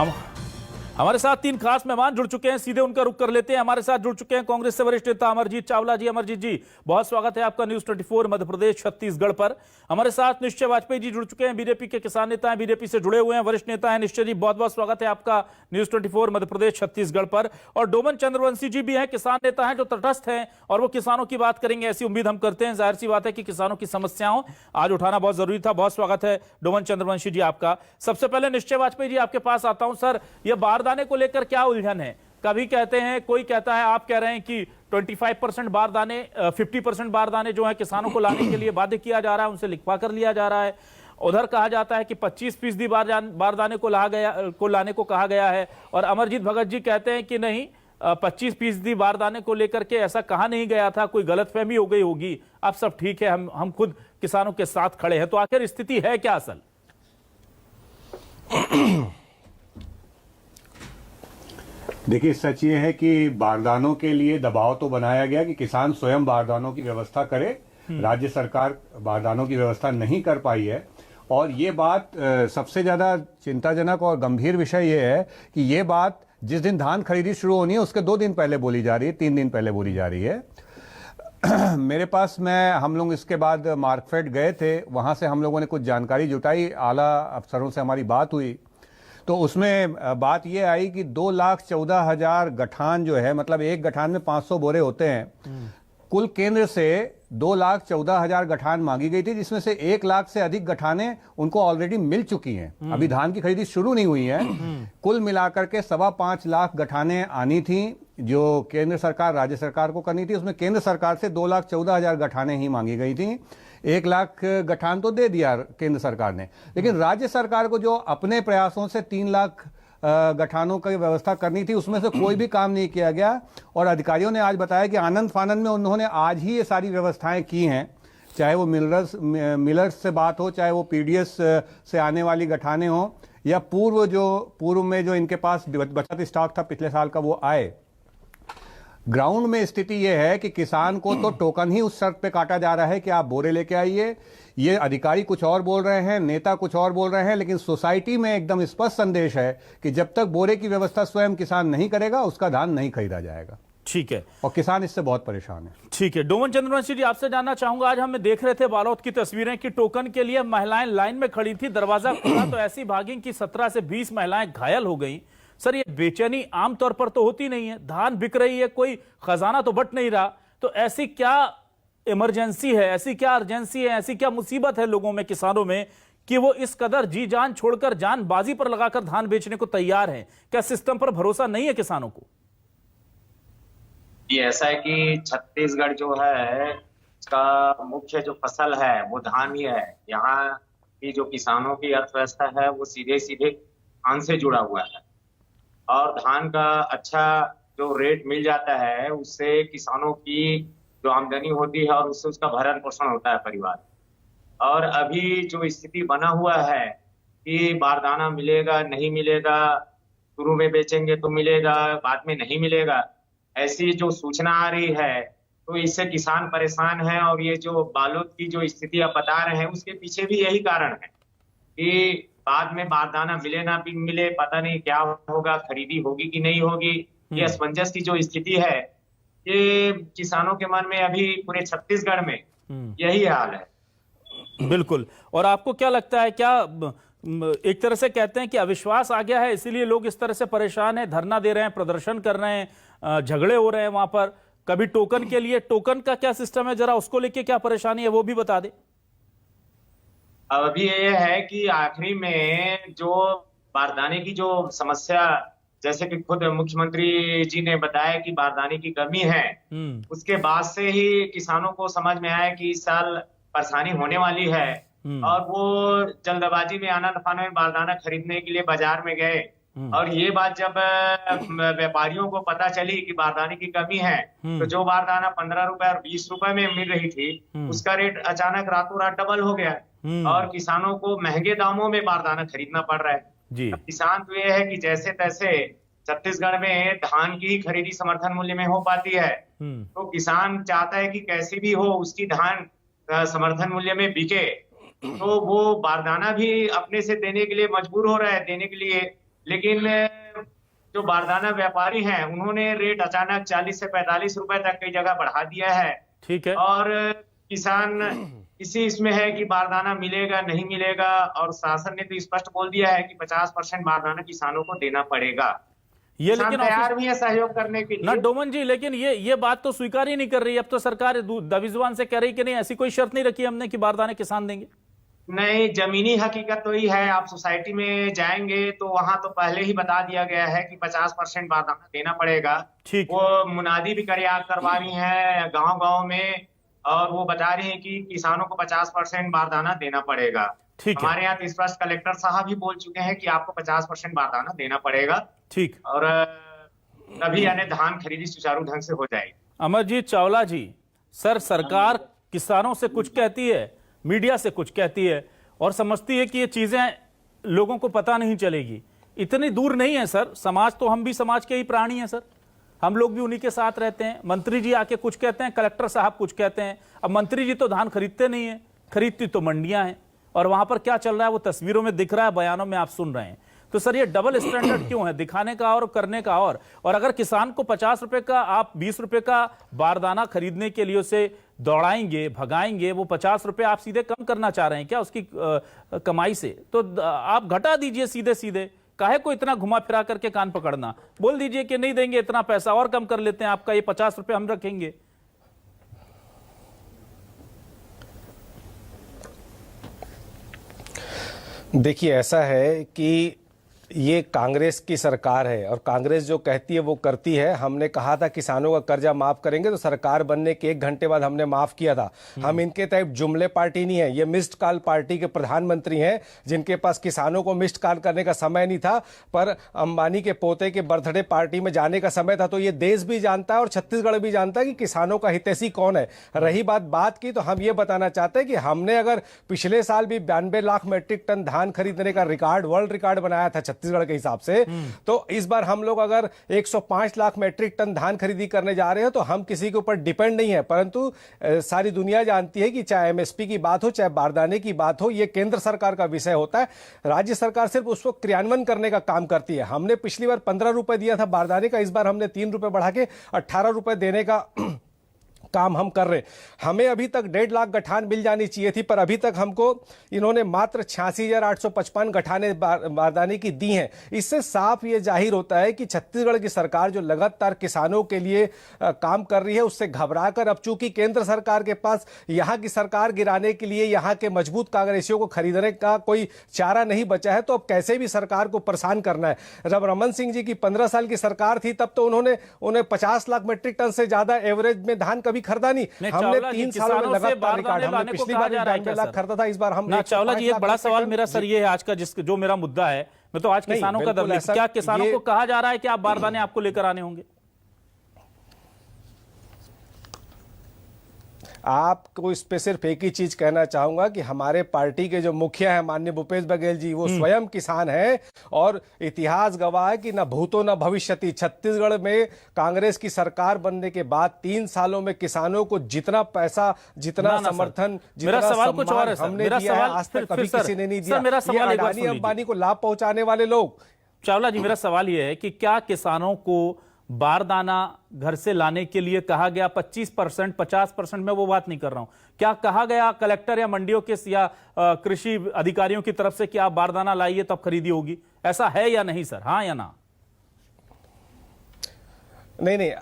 हम हमारे साथ तीन खास मेहमान जुड़ चुके हैं, सीधे उनका रुख कर लेते हैं। हमारे साथ जुड़ चुके हैं कांग्रेस से वरिष्ठ नेता अमरजीत चावला जी। अमरजीत जी, बहुत स्वागत है आपका न्यूज 24 मध्य प्रदेश छत्तीसगढ़ पर। हमारे साथ निश्चय वाजपेयी जी जुड़ चुके हैं, बीजेपी के किसान नेता हैं, बीजेपी से जुड़े हुए हैं, वरिष्ठ नेता हैं। निश्चय जी, बहुत बहुत स्वागत है आपका न्यूज 24 मध्य प्रदेश छत्तीसगढ़ पर। और डोमन चंद्रवंशी जी भी हैं, किसान नेता हैं जो तटस्थ हैं और वो किसानों की बात करेंगे, ऐसी उम्मीद हम करते हैं। जाहिर सी बात है कि किसानों की समस्याओं आज उठाना बहुत जरूरी था। बहुत स्वागत है डोमन चंद्रवंशी जी आपका। सबसे पहले निश्चय वाजपेयी जी आपके पास आता हूं। सर, ये बारदाने को लेकर क्या उलझन है? कभी कहते हैं, कोई कहता है, आप कह रहे हैं कि 25% बारदाने 50% बारदाने जो है किसानों को लाने के लिए बाध्य किया जा रहा है, उनसे लिखवा कर लिया जा रहा है। उधर कहा जाता है कि 25% बारदाने को लाने को कहा गया है। और अमरजीत भगत जी कहते हैं कि नहीं, 25% बारदाने को लेकर के ऐसा कहा नहीं गया था, कोई गलतफहमी हो गई होगी, अब सब ठीक है, हम खुद किसानों के साथ खड़े हैं। तो आखिर स्थिति है क्या असल? देखिए, सच ये है कि बारदानों के लिए दबाव तो बनाया गया कि किसान स्वयं बारदानों की व्यवस्था करे। राज्य सरकार बारदानों की व्यवस्था नहीं कर पाई है। और ये बात सबसे ज्यादा चिंताजनक और गंभीर विषय ये है कि ये बात जिस दिन धान खरीदी शुरू होनी है उसके 2 दिन पहले बोली जा रही है, 3 दिन पहले बोली जा रही है। मेरे पास हम लोग इसके बाद मार्कफेड गए थे, वहां से हम लोगों ने कुछ जानकारी जुटाई, आला अफसरों से हमारी बात हुई, तो उसमें बात यह आई कि 2,14,000 गठान जो है, मतलब एक गठान में 500 बोरे होते हैं। कुल केंद्र से 2,14,000 गठान मांगी गई थी, जिसमें से 1 लाख से अधिक गठाने उनको ऑलरेडी मिल चुकी हैं। अभी धान की खरीदी शुरू नहीं हुई है। कुल मिलाकर के 5.25 लाख गठाने आनी थी, जो केंद्र सरकार राज्य सरकार को करनी थी। उसमें केंद्र सरकार से 2,14,000 गठाने ही मांगी गई थी। 1 लाख गठान तो दे दिया केंद्र सरकार ने, लेकिन राज्य सरकार को जो अपने प्रयासों से 3 लाख गठानों की व्यवस्था करनी थी, उसमें से कोई भी काम नहीं किया गया। और अधिकारियों ने आज बताया कि आनंद फानंद में उन्होंने आज ही ये सारी व्यवस्थाएं की हैं, चाहे वो मिलर्स से बात हो, चाहे वो पीडीएस से आने वाली गठाने हो, या पूर्व में जो इनके पास बचत स्टॉक था पिछले साल का, वो आए। ग्राउंड में स्थिति यह है कि किसान को तो टोकन ही उस शर्त पे काटा जा रहा है कि आप बोरे लेके आइए। ये अधिकारी कुछ और बोल रहे हैं, नेता कुछ और बोल रहे हैं, लेकिन सोसाइटी में एकदम स्पष्ट संदेश है कि जब तक बोरे की व्यवस्था स्वयं किसान नहीं करेगा, उसका धान नहीं खरीदा जाएगा। ठीक है, और किसान इससे बहुत परेशान है। ठीक है, डोमन चंद्रवंशी जी, आपसे जानना चाहूंगा, आज हम देख रहे थे बालोद की तस्वीरें कि टोकन के लिए महिलाएं लाइन में खड़ी थी, दरवाजा खुला तो ऐसी भागी कि 17 से 20 महिलाएं घायल हो गई। सर, ये बेचैनी आमतौर पर तो होती नहीं है, धान बिक रही है, कोई खजाना तो बट नहीं रहा, तो ऐसी क्या इमरजेंसी है, ऐसी क्या अर्जेंसी है, ऐसी क्या मुसीबत है लोगों में, किसानों में, कि वो इस कदर जी जान छोड़कर, जान बाजी पर लगाकर धान बेचने को तैयार हैं? क्या सिस्टम पर भरोसा नहीं है किसानों को? ये ऐसा है कि छत्तीसगढ़ जो है, इसका मुख्य जो फसल है वो धान ही है। यहाँ की जो किसानों की अर्थव्यवस्था है वो सीधे सीधे धान से जुड़ा हुआ है, और धान का अच्छा जो रेट मिल जाता है, उससे किसानों की जो आमदनी होती है और उससे उसका भरण पोषण होता है परिवार। और अभी जो स्थिति बना हुआ है कि बारदाना मिलेगा नहीं मिलेगा, शुरू में बेचेंगे तो मिलेगा, बाद में नहीं मिलेगा, ऐसी जो सूचना आ रही है, तो इससे किसान परेशान है। और ये जो बालोद की जो स्थिति आप बता रहे हैं, उसके पीछे भी यही कारण है कि बाद में बारदाना मिले ना भी मिले, पता नहीं क्या होगा, खरीदी होगी कि नहीं होगी। ये असमंजस की जो स्थिति है, ये किसानों के मन में अभी पूरे छत्तीसगढ़ में यही हाल है। बिल्कुल। और आपको क्या लगता है, क्या एक तरह से कहते हैं कि अविश्वास आ गया है, इसीलिए लोग इस तरह से परेशान हैं, धरना दे रहे हैं, प्रदर्शन कर रहे हैं, झगड़े हो रहे हैं वहां पर? कभी टोकन के लिए, टोकन का क्या सिस्टम है, जरा उसको लेके क्या परेशानी है वो भी बता दे। अभी ये है कि आखिरी में जो बारदाने की जो समस्या, जैसे कि खुद मुख्यमंत्री जी ने बताया कि बारदाने की कमी है, उसके बाद से ही किसानों को समझ में आया कि इस साल परेशानी होने वाली है। और वो जल्दबाजी में आनंद फानंद में बारदाना खरीदने के लिए बाजार में गए, और ये बात जब व्यापारियों को पता चली कि बारदाने की कमी है, तो जो बारदाना 15 रुपए और 20 रुपए में मिल रही थी, उसका रेट अचानक रातों रात डबल हो गया, और किसानों को महंगे दामों में बारदाना खरीदना पड़ रहा है जी। किसान तो ये है कि जैसे तैसे छत्तीसगढ़ में धान की खरीदी समर्थन मूल्य में हो पाती है, तो किसान चाहता है कि कैसे भी हो उसकी धान समर्थन मूल्य में बिके, तो वो बारदाना भी अपने से देने के लिए मजबूर हो रहा है, देने के लिए लेकिन जो बारदाना व्यापारी हैं उन्होंने रेट अचानक 40 से 45 रुपए तक कई जगह बढ़ा दिया है। ठीक है। और किसान इसी इसमें है कि बारदाना मिलेगा नहीं मिलेगा, और शासन ने तो स्पष्ट बोल दिया है कि 50% बारदाना किसानों को देना पड़ेगा। ये किसान लेकिन तैयार भी है सहयोग करने के ना लिए। डोमन जी, लेकिन ये बात तो स्वीकार ही नहीं कर रही। अब तो सरकार दबिजुबान से कह रही कि नहीं, ऐसी कोई शर्त नहीं रखी हमने कि बारदाने किसान देंगे। नहीं, जमीनी हकीकत तो ही है। आप सोसाइटी में जाएंगे तो वहां तो पहले ही बता दिया गया है कि 50% बारदाना देना पड़ेगा। ठीक। वो मुनादी भी करवा रही है गांव गांव में, और वो बता रही है कि किसानों को 50% बारदाना देना पड़ेगा। ठीक है। हमारे यहाँ तो स्पष्ट कलेक्टर साहब भी बोल चुके हैं कि आपको 50% बारदाना देना पड़ेगा। ठीक। और तभी यानी धान खरीदी सुचारू ढंग से हो जाएगी। अमरजीत चावला जी, सर सरकार किसानों से कुछ कहती है, मीडिया से कुछ कहती है, और समझती है कि ये चीजें लोगों को पता नहीं चलेगी। इतनी दूर नहीं है सर। समाज तो हम भी समाज के ही प्राणी हैं सर, हम लोग भी उन्हीं के साथ रहते हैं। मंत्री जी आके कुछ कहते हैं, कलेक्टर साहब कुछ कहते हैं। अब मंत्री जी तो धान खरीदते नहीं है, खरीदती तो मंडियां हैं, और वहां पर क्या चल रहा है वो तस्वीरों में दिख रहा है, बयानों में आप सुन रहे हैं। तो सर ये डबल स्टैंडर्ड क्यों है, दिखाने का और करने का? और अगर किसान को 50 रुपए का, आप 20 रुपए का बारदाना खरीदने के लिए उसे दौड़ाएंगे, भगाएंगे, वो 50 रुपए आप सीधे कम करना चाह रहे हैं क्या उसकी कमाई से? तो आप घटा दीजिए सीधे सीधे। काहे को इतना घुमा फिरा करके कान पकड़ना? बोल दीजिए कि नहीं देंगे इतना पैसा, और कम कर लेते हैं आपका, ये 50 रुपए हम रखेंगे। देखिए, ऐसा है कि ये कांग्रेस की सरकार है, और कांग्रेस जो कहती है वो करती है। हमने कहा था किसानों का कर्जा माफ करेंगे, तो सरकार बनने के 1 घंटे बाद हमने माफ किया था। हम इनके टाइप जुमले पार्टी नहीं है, ये मिस्ड कॉल पार्टी के प्रधानमंत्री हैं, जिनके पास किसानों को मिस्ड कॉल करने का समय नहीं था, पर अंबानी के पोते के बर्थडे पार्टी में जाने का समय था। तो ये देश भी जानता है और छत्तीसगढ़ भी जानता है कि किसानों का हितैषी कौन है। रही बात की, तो हम ये बताना चाहते हैं कि हमने अगर पिछले साल भी 92 लाख मीट्रिक टन धान खरीदने का रिकॉर्ड, वर्ल्ड रिकॉर्ड बनाया था छत्तीसगढ़ के हिसाब से, तो इस बार हम लोग अगर 105 लाख मीट्रिक टन धान खरीदी करने जा रहे हैं, तो हम किसी के ऊपर डिपेंड नहीं है। परंतु सारी दुनिया जानती है कि चाहे एमएसपी की बात हो, चाहे बारदाने की बात हो, यह केंद्र सरकार का विषय होता है। राज्य सरकार सिर्फ उसको क्रियान्वयन करने का काम करती है। हमने पिछली बार 15 रुपए दिया था बारदाने का, इस बार हमने 3 रुपए बढ़ा के 18 रुपए देने का काम हम कर रहे हैं। हमें अभी तक 1.5 लाख गठान मिल जानी चाहिए थी, पर अभी तक हमको इन्होंने मात्र 86,855 गठाने बारदाने की दी हैं। इससे साफ ये जाहिर होता है कि छत्तीसगढ़ की सरकार जो लगातार किसानों के लिए काम कर रही है, उससे घबराकर अब चूंकि केंद्र सरकार के पास यहाँ की सरकार गिराने के लिए यहाँ के मजबूत कांग्रेसियों को खरीदने का कोई चारा नहीं बचा है, तो अब कैसे भी सरकार को परेशान करना है। जब रमन सिंह जी की 15 साल की सरकार थी, तब तो उन्हें 50 लाख मीट्रिक टन से ज्यादा एवरेज में धान कभी खरीदा नहीं। हमने 3 सालों में लगातार रिकॉर्ड, हमने पिछली बार 92 लाख खरीदा था, इस बार हम चावला जी, एक बड़ा सवाल मेरा सर ये है आज का, जो मेरा मुद्दा है, मैं तो आज किसानों का दर्द, क्या किसानों को कहा जा रहा है कि आप बारदाने आपको लेकर आने होंगे? आपको इस पे सिर्फ एक ही चीज कहना चाहूंगा कि हमारे पार्टी के जो मुखिया है माननीय भूपेश बघेल जी, वो स्वयं किसान है, और इतिहास गवाह है कि न भूतो न भविष्यति, छत्तीसगढ़ में कांग्रेस की सरकार बनने के बाद 3 सालों में किसानों को जितना पैसा, जितना समर्थन, जितना सम्मान हमने दिया है, आज तक कभी किसी ने नहीं दिया। ये अडानी अंबानी को लाभ पहुंचाने वाले लोग। चावला जी, मेरा सवाल यह है कि क्या किसानों को बारदाना घर से लाने के लिए कहा गया 25%, 50%, मैं वो बात नहीं कर रहा हूं, क्या कहा गया कलेक्टर या मंडियों के या कृषि अधिकारियों की तरफ से कि आप बारदाना लाइए तब खरीदी होगी? ऐसा है या नहीं सर, हाँ या ना? नहीं,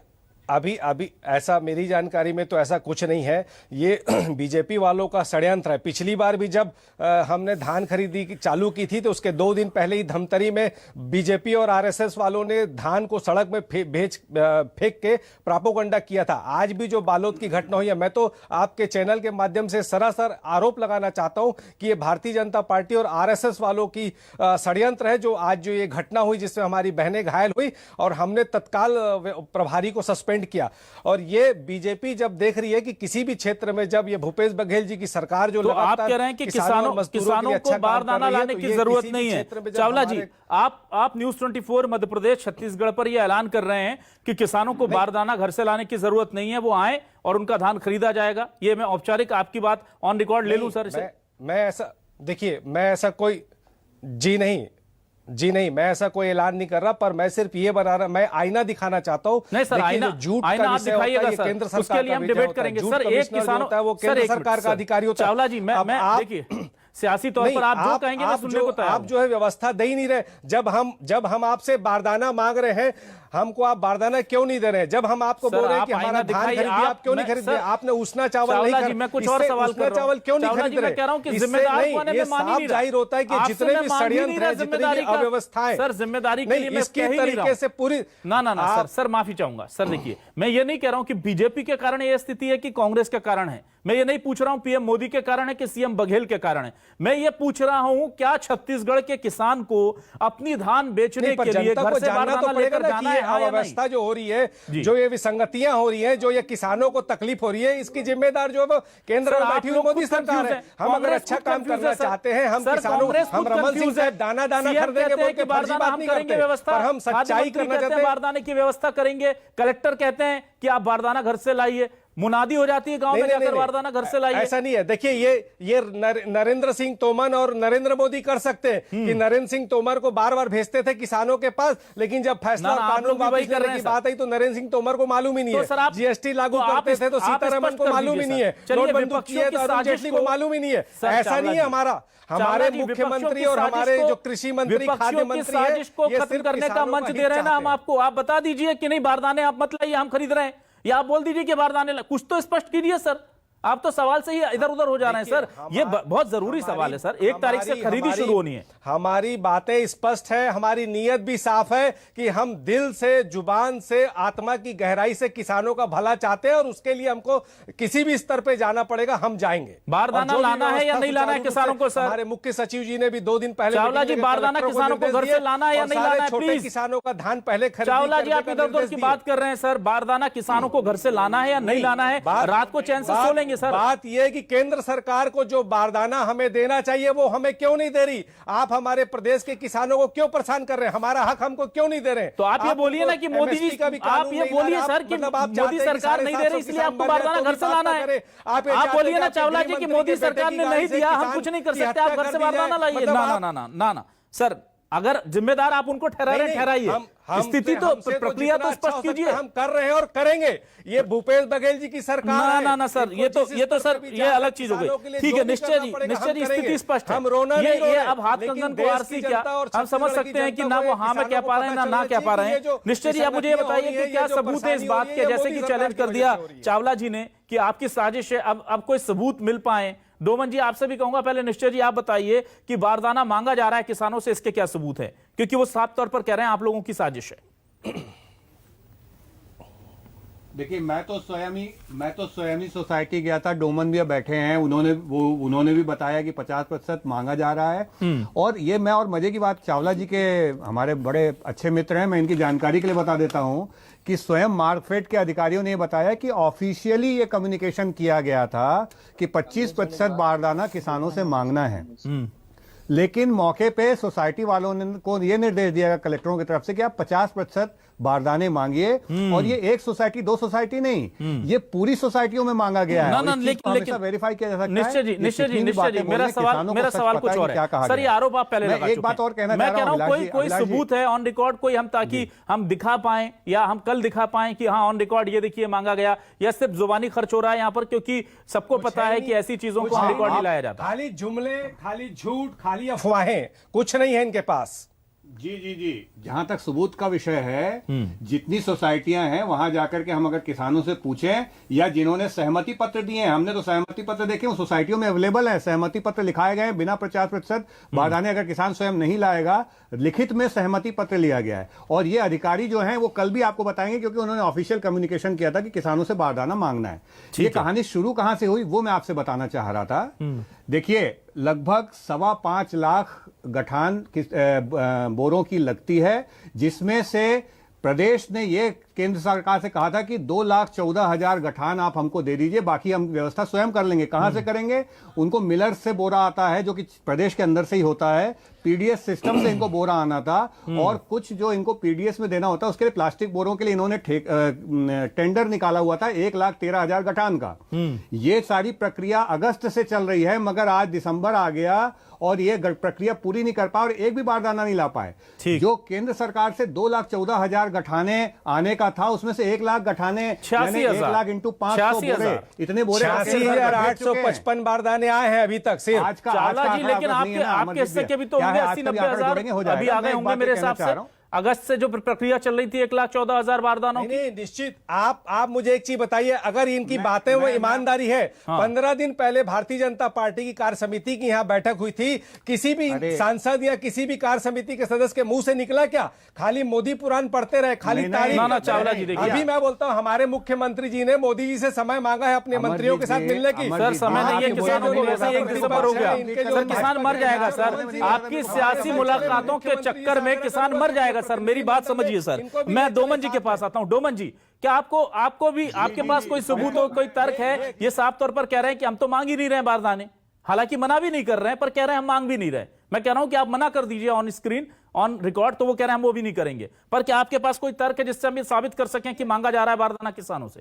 अभी ऐसा मेरी जानकारी में तो ऐसा कुछ नहीं है। ये बीजेपी वालों का षड्यंत्र है। पिछली बार भी जब हमने धान खरीदी चालू की थी, तो उसके 2 दिन पहले ही धमतरी में बीजेपी और आरएसएस वालों ने धान को सड़क में फेंक के प्रोपेगेंडा किया था। आज भी जो बालोद की घटना हुई है, मैं तो आपके चैनल के माध्यम से सरासर आरोप लगाना चाहता हूं कि ये भारतीय जनता पार्टी और आरएसएस वालों की षड्यंत्र है। जो आज जो ये घटना हुई जिसमें हमारी बहनें घायल हुई, और हमने तत्काल प्रभारी को सस्पेंड किया। और ये बीजेपी जब देख रही है कि किसी भी क्षेत्र में जब ये भूपेश बघेल जी की सरकार जो, तो आप कह रहे हैं कि किसानों को बारदाना लाने की जरूरत नहीं है। चावला जी, आप न्यूज 24 मध्य प्रदेश छत्तीसगढ़ पर यह ऐलान कर रहे हैं कि किसानों को बारदाना घर से लाने की जरूरत नहीं है, वो आए और उनका धान खरीदा जाएगा। ये मैं औपचारिक आपकी बात ऑन रिकॉर्ड ले लूं सर? मैं ऐसा, देखिए, मैं ऐसा कोई जी नहीं, जी नहीं, मैं ऐसा कोई ऐलान नहीं कर रहा, पर मैं सिर्फ ये बना रहा, मैं आईना दिखाना चाहता हूँ। नहीं सर, देखिए, आईना जो झूठ आईना का आप विषय होता है, दिखाइएगा ये सर, केंद्र सरकार उसके लिए का हम विषय डिबेट होता है। करेंगे झूठ सर। एक कमिश्नर जो किसानों होता है वो सर, केंद्र एक सरकार मिनट, का सर। अधिकारी होता है। चावला जी, मैं देखिए सियासी तौर पर आप जो कहेंगे मैं सुनने को तैयार आप हूं। जो है व्यवस्था दे ही नहीं रहे। जब हम आपसे बारदाना मांग रहे हैं, हमको आप बारदाना क्यों नहीं दे रहे हैं? जब हम आपको सर, बोल रहे हैं आप कि हमारा आईना धान दिखाइए, खरीदिए, आप क्यों नहीं मैं- खरीदते? सर, आपने उसना चावल नहीं चावला जी, खरीद, मैं कुछ और सवाल उसना कर रहा चावल हूं। क्यों नहीं चावला खरीद जी, रहे? मैं कह रहा हूं कि इससे जिम्मेदार नहीं, होने ये में मान ही साफ नहीं रहा। जाहिर होता है कि आपसे जितने मैं भी मान ही नहीं षड्यंत्र रहा है, जितनी जिम्मेदारी भी का। अव्यवस्थाएं, सर, जिम्मेदारी के लिए नहीं, मैं इसकी कह ही नहीं रहा तरीके हूं। से पूरी ना सर माफी चाहूंगा सर। देखिए, मैं ये नहीं कह रहा हूं कि बीजेपी के कारण ये स्थिति है कि कांग्रेस के कारण है। मैं ये नहीं पूछ रहा हूं पीएम मोदी के कारण है कि सीएम बघेल के कारण है। मैं ये पूछ रहा हूं क्या छत्तीसगढ़ के किसान को अपनी धान बेचने के लिए घर से बारदाना लेकर जाना है, हाँ या नहीं? अव्यवस्था जो हो रही है, जो ये विसंगतियां हो रही हैं, जो ये किसानों को तकलीफ हो रही है, इसकी जिम्मेदार जो है वो केंद्र में बैठी हुई मोदी सरकार है। हम अगर अच्छा काम करना चाहते हैं, हम किसानों, हम रमन सिंह साहब दाना खरीदेंगे बोल के फर्जी बात नहीं करते, पर हम सच्चाई करना चाहते हैं। बारदाने की व्यवस्था करेंगे। कलेक्टर कहते हैं कि आप बारदाना घर से लाइए, मुनादी हो जाती है गांव में जाकर बारदाना घर से लाइए। ऐसा नहीं है। देखिए, ये नरेंद्र सिंह तोमर और नरेंद्र मोदी कर सकते हैं कि नरेंद्र सिंह तोमर को बार बार भेजते थे किसानों के पास, लेकिन जब फैसला कानून वापस करने की बात आई तो नरेंद्र सिंह तोमर को मालूम ही नहीं है। जीएसटी लागू करते थे तो सीतारमण को मालूम ही नहीं है, नोटबंदी की है तो अरुण जेटली को मालूम ही नहीं है। ऐसा नहीं है। हमारे मुख्यमंत्री और हमारे जो कृषि मंत्री, खाद्य मंत्री है, साजिश को खत्म करने का मंच दे रहे हैं ना हम आपको। आप बता दीजिए कि नहीं बारदाने आप मत लाइए, हम खरीद रहे हैं, या आप बोल दीजिए कि बारदाने कुछ तो स्पष्ट कीजिए सर। आप तो सवाल से ही इधर उधर हो जा रहे हैं सर। ये बहुत जरूरी सवाल है सर। 1 तारीख से खरीदी शुरू होनी है। हमारी बातें स्पष्ट है, हमारी नीयत भी साफ है कि हम दिल से, जुबान से, आत्मा की गहराई से किसानों का भला चाहते हैं और उसके लिए हमको किसी भी स्तर पे जाना पड़ेगा, हम जाएंगे। बारदाना लाना है या नहीं लाना है किसानों को सर? हमारे मुख्य सचिव जी ने भी 2 दिन पहले चावला जी, बारदाना किसानों को घर से लाना है या नहीं लाना है? प्लीज, किसानों का धान पहले खरीद। चावला जी, आप इधर उधर की बात कर रहे हैं सर। बारदाना किसानों को घर से लाना है या नहीं लाना है? रात को चैन से सो लेंगे सर। बात यह कि केंद्र सरकार को जो बारदाना हमें देना चाहिए वो हमें क्यों नहीं दे रही? आप हमारे प्रदेश के किसानों को क्यों परेशान कर रहे हैं? हमारा हक हमको क्यों नहीं दे रहे? तो आप ये बोलिए ना कि मोदी जी, आप ये बोलिए सर कि मोदी सरकार नहीं दे रही इसलिए आपको बारदाना घर से लाना है। आप बोलिए ना चावला जी कि मोदी सरकार ने नहीं दिया, हम कुछ नहीं कर सकते, आप घर से बारदाना लाइए। ना सर, अगर जिम्मेदार आप उनको ठहरा रहे ठहराइए, स्थिति तो प्रक्रिया तो स्पष्ट कीजिए। हम कर रहे हैं और करेंगे। ये भूपेश बघेल जी की सरकार ना सर, ये तो सर ये अलग चीज हो गई। ठीक है, निश्चय जी स्थिति स्पष्ट है। ये अब हाथ कंगन को आरसी क्या, हम समझ सकते हैं कि ना वो हाँ में कह पा रहे हैं ना कह पा रहे हैं। निश्चय जी, आप मुझे ये बताइए कि क्या सबूत है इस बात के, जैसे कि चैलेंज कर दिया चावला जी ने कि आपकी साजिश है, अब कोई सबूत मिल पाए? डोमन जी, आपसे भी कहूंगा, पहले निश्चय जी आप बताइए कि बारदाना मांगा जा रहा है किसानों से, इसके क्या सबूत है? क्योंकि वो साफ तौर पर कह रहे हैं आप लोगों की साजिश है। देखिए, मैं तो स्वयं ही सोसाइटी गया था। डोमन भी बैठे हैं, उन्होंने भी बताया कि 50% मांगा जा रहा है। और ये मैं और मजे की बात, चावला जी के हमारे बड़े अच्छे मित्र हैं, मैं इनकी जानकारी के लिए बता देता हूं कि स्वयं मार्कफेड के अधिकारियों ने बताया कि ऑफिशियली ये कम्युनिकेशन किया गया था कि 25% बारदाना किसानों से मांगना है। लेकिन मौके पे सोसाइटी वालों ने को ये निर्देश दिया कलेक्टरों की तरफ से कि आप 50% बारदाने मांगिए। और ये एक सोसाइटी, 2 सोसाइटी नहीं, ये पूरी सोसाइटियों में मांगा गया है। ना, लेकिन वेरीफाई किया जा सकता है। निश्चय जी, मेरा सवाल कुछ और है सर। ये आरोप आप पहले लगा एक बात और कहना मैं कह रहा हूं, कोई सबूत है ऑन रिकॉर्ड, कोई हम, ताकि हम दिखा पाए या हम कल दिखा पाए कि हाँ ऑन रिकॉर्ड ये देखिए मांगा गया, या सिर्फ जुबानी खर्च हो रहा है यहाँ पर? क्योंकि सबको पता है कि ऐसी चीजों को ऑन रिकॉर्ड नहीं लाया जाता। खाली जुमले, खाली झूठ, खाली अफवाहें, कुछ नहीं है इनके पास। जी, जहां तक सबूत का विषय है, जितनी सोसाइटियां हैं वहां जाकर के हम अगर किसानों से पूछें, या जिन्होंने सहमति पत्र दिए हैं, हमने तो सहमति पत्र देखे, वो सोसाइटियों में अवेलेबल है, सहमति पत्र लिखाए गए हैं बिना 50% बारदाने। अगर किसान स्वयं नहीं लाएगा, लिखित में सहमति पत्र लिया गया है। और ये अधिकारी जो हैं वो कल भी आपको बताएंगे, क्योंकि उन्होंने ऑफिशियल कम्युनिकेशन किया था कि किसानों से बारदाना मांगना है। ये कहानी शुरू कहां से हुई वो मैं आपसे बताना चाह रहा था। देखिए, लगभग 5.25 लाख गठान बोरों की लगती है, जिसमें से प्रदेश ने ये केंद्र सरकार से कहा था कि 2,14,000 गठान आप हमको दे दीजिए, बाकी हम व्यवस्था स्वयं कर लेंगे। कहां से करेंगे? उनको मिलर से बोरा आता है, जो कि प्रदेश के अंदर से ही होता है। पीडीएस सिस्टम से इनको बोरा आना था, और कुछ जो इनको पीडीएस में देना होता है उसके लिए प्लास्टिक बोरों के लिए इन्होंने टेंडर निकाला हुआ था 1,13,000 गठान का। ये सारी प्रक्रिया अगस्त से चल रही है, मगर आज दिसंबर आ गया और ये प्रक्रिया पूरी नहीं कर पाए और एक भी बारदाना नहीं ला पाए। ठीक। जो केंद्र सरकार से 2,14,000 गठाने आने का था, उसमें से 1 लाख गठाने, 86,000 1 लाख इंटू 500 बोरे, इतने बोरे 86,855 बारदाने आए हैं अभी तक सिर्फ। आज का चावला जी, लेकिन आपके हिस्से के भी तो होंगे 80-90,000 अभी आ गए होंगे मेरे हिसाब से। अगस्त से जो प्रक्रिया चल रही थी 1,14,000 बारदानों की। नहीं, निश्चित। आप मुझे एक चीज बताइए, अगर इनकी बातें वो ईमानदारी है, 15 दिन पहले भारतीय जनता पार्टी की कार्य समिति की यहाँ बैठक हुई थी, किसी भी सांसद या किसी भी कार्य समिति के सदस्य के मुंह से निकला क्या? खाली मोदी पुराण पढ़ते रहे, खाली तारीफ। ना चावला जी देखिए, अभी मैं बोलता हूँ हमारे मुख्यमंत्री जी ने मोदी जी से समय मांगा है अपने मंत्रियों के साथ मिलने की। सर समय नहीं है, किसानों को वैसे 1 दिसंबर हो गया सर, किसान मर जाएगा सर, आपकी सियासी मुलाकातों के चक्कर में किसान मर जाएगा सर। मेरी बात समझिए सर, मैं डोमन जी के पास आता हूं। डोमन जी, क्या आपको भी आपके पास कोई सबूत हो, कोई तर्क है? ये साफ तौर पर कह रहे हैं कि हम तो मांग ही नहीं रहे बारदाने, हालांकि मना भी नहीं कर रहे हैं, पर कह रहे हैं हम मांग भी नहीं रहे। मैं कह रहा हूं कि आप मना कर दीजिए ऑन स्क्रीन, ऑन रिकॉर्ड, तो वो कह रहे हैं हम वो भी नहीं करेंगे। पर क्या आपके पास कोई तर्क है जिससे हम ये साबित कर सकें कि मांगा जा रहा है बारदाना किसानों से?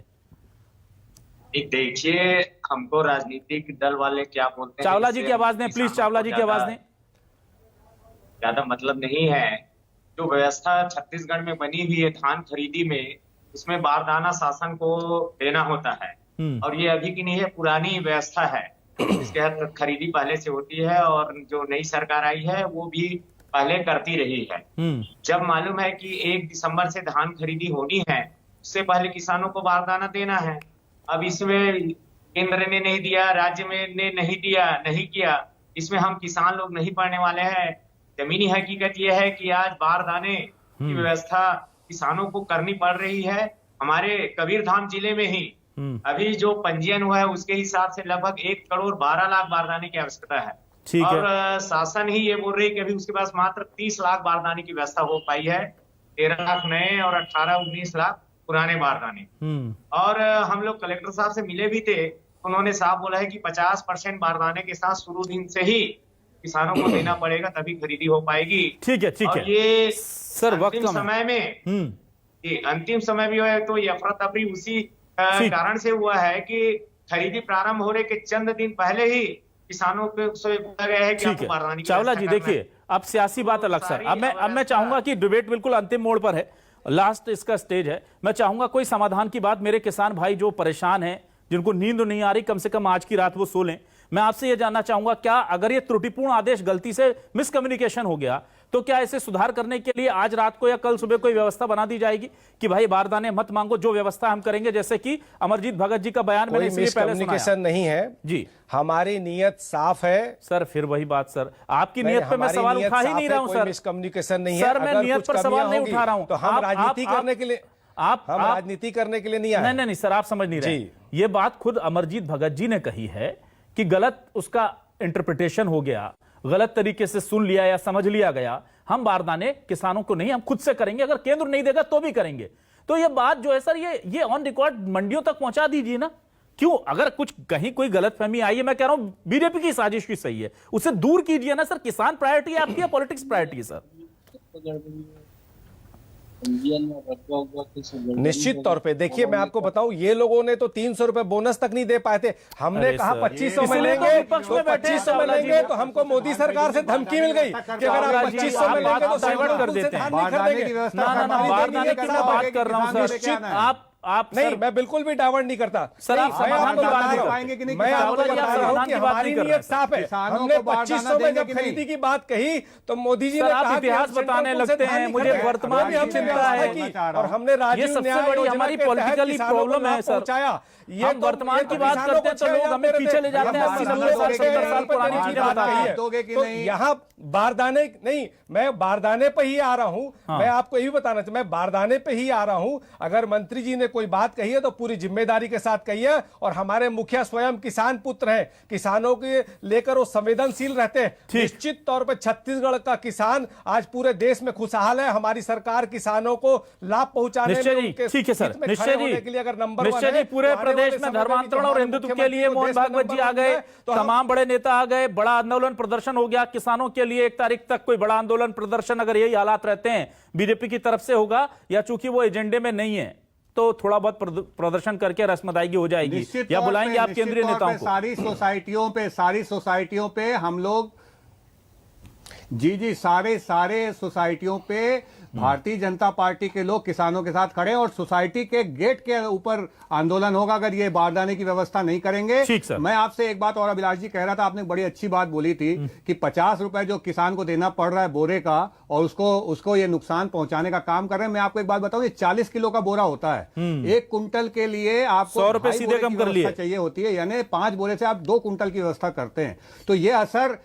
देखिए, हमको राजनीतिक दल वाले क्या बोलते हैं, चावला जी की आवाज दें प्लीज, चावला जी की आवाज दें। ज्यादा मतलब नहीं है। जो व्यवस्था छत्तीसगढ़ में बनी हुई है धान खरीदी में, उसमें बारदाना शासन को देना होता है, और ये अभी की नहीं है, पुरानी व्यवस्था है। इसके तहत खरीदी पहले से होती है और जो नई सरकार आई है वो भी पहले करती रही है। जब मालूम है कि 1 दिसंबर से धान खरीदी होनी है, उससे पहले किसानों को बारदाना देना है। अब इसमें केंद्र ने नहीं दिया, राज्य में ने नहीं दिया, नहीं किया, इसमें हम किसान लोग नहीं पड़ने वाले हैं। जमीनी हकीकत यह है कि आज बारदाने की व्यवस्था किसानों को करनी पड़ रही है। हमारे कबीरधाम जिले में ही अभी जो पंजीयन हुआ है उसके हिसाब से लगभग 1,12,00,000 बारदाने की आवश्यकता है, और शासन ही ये बोल रही है कि अभी उसके पास मात्र 30 लाख बारदाने की व्यवस्था हो पाई है। 13 लाख नए और 18-19 लाख पुराने बारदाने। और हम लोग कलेक्टर साहब से मिले भी थे, उन्होंने साफ बोला है कि 50% बारदाने के साथ शुरू दिन से ही किसानों को देना पड़ेगा, तभी खरीदी हो पाएगी। ठीक है, ठीक है। ये सर अंतिम समय में ये अंतिम समय भी है, तो ये अफरा तफरी उसी कारण से हुआ है कि खरीदी प्रारंभ होने के चंद दिन पहले ही किसानों को से बोला गया है कि आपको बारदाने की चावला जी देखिए, अब सियासी बात अलग सर, अब मैं चाहूंगा कि डिबेट बिल्कुल अंतिम मोड़ पर है, लास्ट इसका स्टेज है। मैं चाहूंगा कोई समाधान की बात, मेरे किसान भाई जो परेशान हैं, जिनको नींद नहीं आ रही, कम से कम आज की रात वो सो लें। मैं आपसे यह जानना चाहूंगा, क्या अगर ये त्रुटिपूर्ण आदेश गलती से मिसकम्युनिकेशन हो गया, तो क्या इसे सुधार करने के लिए आज रात को या कल सुबह कोई व्यवस्था बना दी जाएगी कि भाई बारदाने मत मांगो, जो व्यवस्था हम करेंगे, जैसे कि अमरजीत भगत जी का बयान मैंने इसलिए पहले सुनाया नहीं है जी, हमारी नीयत साफ है सर। फिर वही बात सर, आपकी नियत पे मैं सवाल उठा ही नहीं रहा हूं सर, मिसकम्युनिकेशन नहीं है सर, मैं नियत पर सवाल नहीं उठा रहा हूं। तो हम राजनीति करने के लिए राजनीति करने के लिए नहीं आए। नहीं सर, आप समझ नहीं रहे। ये बात खुद अमरजीत भगत जी ने कही है कि गलत उसका इंटरप्रिटेशन हो गया, गलत तरीके से सुन लिया या समझ लिया गया। हम बारदाने किसानों को नहीं, हम खुद से करेंगे, अगर केंद्र नहीं देगा तो भी करेंगे। तो ये बात जो है सर, ये ऑन रिकॉर्ड मंडियों तक पहुंचा दीजिए ना। क्यों, अगर कुछ कहीं कोई गलतफहमी आई है, मैं कह रहा हूं बीजेपी की साजिश की सही है, उसे दूर कीजिए ना सर। किसान प्रायोरिटी है आपकी या पॉलिटिक्स प्रायोरिटी है सर? निश्चित तौर पे देखिए, मैं आपको बताऊं, ये लोगों ने तो 300 रुपए बोनस तक नहीं दे पाए थे। हमने कहा 2500 में लेंगे, तो 2500 में लेंगे, तो हमको मोदी सरकार से धमकी मिल गई कि अगर आप 2500 में लेंगे तो डाइवर्ट कर देते हैं। ना बारदाने की मैं बात कर रहा हूं सर। आप नहीं, मैं बिल्कुल भी डाइवर्ट नहीं करता सर। आप समाधान की बात नहीं पाएंगे कि नहीं? मैं आपको बता रहा हूं कि हमारी नीयत साफ है। हमने 2500 में जब खरीदी की बात कही तो मोदी जी ने कहा इतिहास बताने लगते हैं, मुझे वर्तमान की चिंता है, और हमने ये सबसे बड़ी हमारी पॉलिटिकली प्रॉब्लम है सर। ये वर्तमान की बात करते हैं तो लोग हमें पीछे ले जाते हैं, 80-90 साल 70 साल पुरानी चीजें बताते हैं। तो यहाँ बारदाने नहीं, मैं बारदाने पे ही आ रहा हूं। मैं आपको यही बताना चाहता, मैं बारदाने पे ही आ रहा हूं। अगर मंत्री जी ने कोई बात कही है तो पूरी जिम्मेदारी के साथ कही है, और हमारे मुखिया स्वयं किसान पुत्र हैं, किसानों के लेकर वो संवेदनशील रहते हैं। निश्चित तौर पर छत्तीसगढ़ का किसान आज पूरे देश में खुशहाल है। हमारी सरकार किसानों को लाभ पहुंचाने में ठीक है सर, निश्चय जी पूरे प्रदेश में धर्मांतरण और हिंदुत्व के लिए मोहन भागवत जी आ गए, तमाम बड़े नेता आ गए, बड़ा आंदोलन प्रदर्शन हो गया किसानों के लिए। 1 तारीख तक कोई बड़ा आंदोलन प्रदर्शन, अगर यही हालात रहते हैं, बीजेपी की तरफ से होगा, या चूंकि वो एजेंडे में नहीं है तो थोड़ा बहुत प्रदर्शन करके रस्म अदायगी हो जाएगी, या बुलाएंगे आप केंद्रीय नेताओं को। सारी सोसाइटियों पे हम लोग जी जी, सारे सारे सोसाइटियों पे भारतीय जनता पार्टी के लोग किसानों के साथ खड़े हैं और सोसाइटी के गेट के ऊपर आंदोलन होगा अगर ये बारदाने की व्यवस्था नहीं करेंगे। ठीक सर। मैं आपसे एक बात और अभिलाष जी कह रहा था, आपने बड़ी अच्छी बात बोली थी कि 50 रुपए जो किसान को देना पड़ रहा है बोरे का और उसको ये नुकसान पहुंचाने का काम कर रहे हैं। मैं आपको एक बात बताऊं, ये 40 किलो का बोरा होता है। 1 कुंटल के लिए आपको 100 रुपए सीधे कम कर लिए चाहिए होती है, यानी 5 बोरे से आप 2 कुंटल की व्यवस्था करते हैं, तो ये असर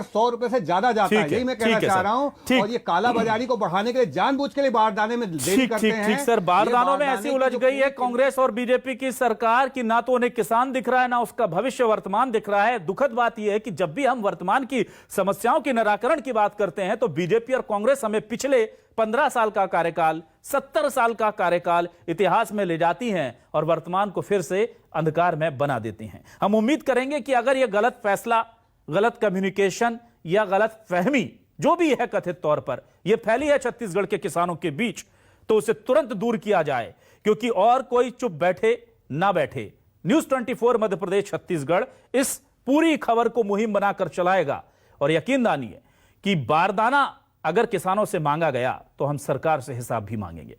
100 रुपए से ज्यादा जाता है। यही मैं कहना चाह रहा हूं। और ये काला बाजारी को बढ़ाने के लिए जानबूझ के लिए बारदाने में देरी करते हैं। ठीक सर, बारदानों में ऐसी उलझ गई है कांग्रेस और बीजेपी की सरकार कि ना तो उन्हें किसान दिख रहा है ना उसका भविष्य वर्तमान दिख रहा है। दुखद बात यह है कि जब भी हम वर्तमान की समस्याओं के निराकरण की बात करते हैं तो बीजेपी और कांग्रेस हमें पिछले 15 साल का कार्यकाल, 70 साल का कार्यकाल इतिहास में ले जाती हैं और वर्तमान को फिर से अंधकार में बना देती हैं। हम उम्मीद करेंगे कि अगर यह गलत फैसला, गलत कम्युनिकेशन या गलत फहमी जो भी है कथित तौर पर यह फैली है छत्तीसगढ़ के किसानों के बीच, तो उसे तुरंत दूर किया जाए, क्योंकि और कोई चुप बैठे ना बैठे। न्यूज़ 24 मध्य प्रदेश छत्तीसगढ़ इस पूरी खबर को मुहिम बनाकर चलाएगा और यकीन दानिए कि बारदाना अगर किसानों से मांगा गया तो हम सरकार से हिसाब भी मांगेंगे।